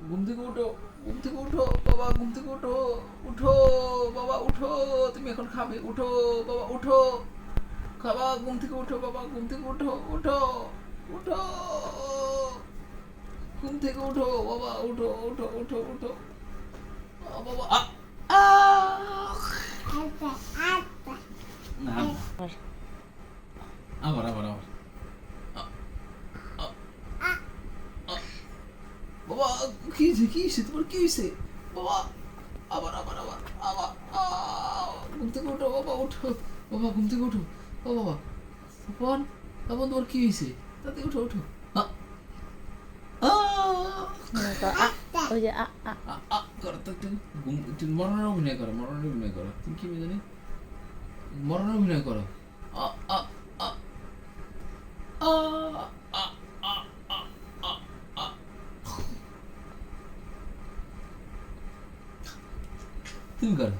ঘুম থেকে উঠো, ঘুম থেকে উঠো বাবা, ঘুম থেকে উঠো, উঠো বাবা, উঠো, তুমি এখন খাবে, উঠো বাবা, উঠো, খাবা, ঘুম থেকে উঠো বাবা, ঘুম থেকে উঠো, উঠো, উঠো, ঘুম থেকে উঠো বাবা, উঠো, উঠো, উঠো, উঠো, বাবা, না, আবার আবার আবার, বাবা, কি হয়েছে, কি হয়েছে তোমার, কি হয়েছে বাবা, আবার আবার আবার আবার, ঘুম থেকে উঠো বাবা, উঠো বাবা, ঘুম থেকে উঠো, ও বাবা, তপন, তপন তোমার কি হয়েছে, তাতে উঠো, উঠো, ওই যে করো তো একটু, একটু মরণের অভিনয় করো, মরণের অভিনয় করো, তুমি কি জানি মরণের অভিনয় করো, আ আ আ আ আ আ আ আ আ তুমি করো।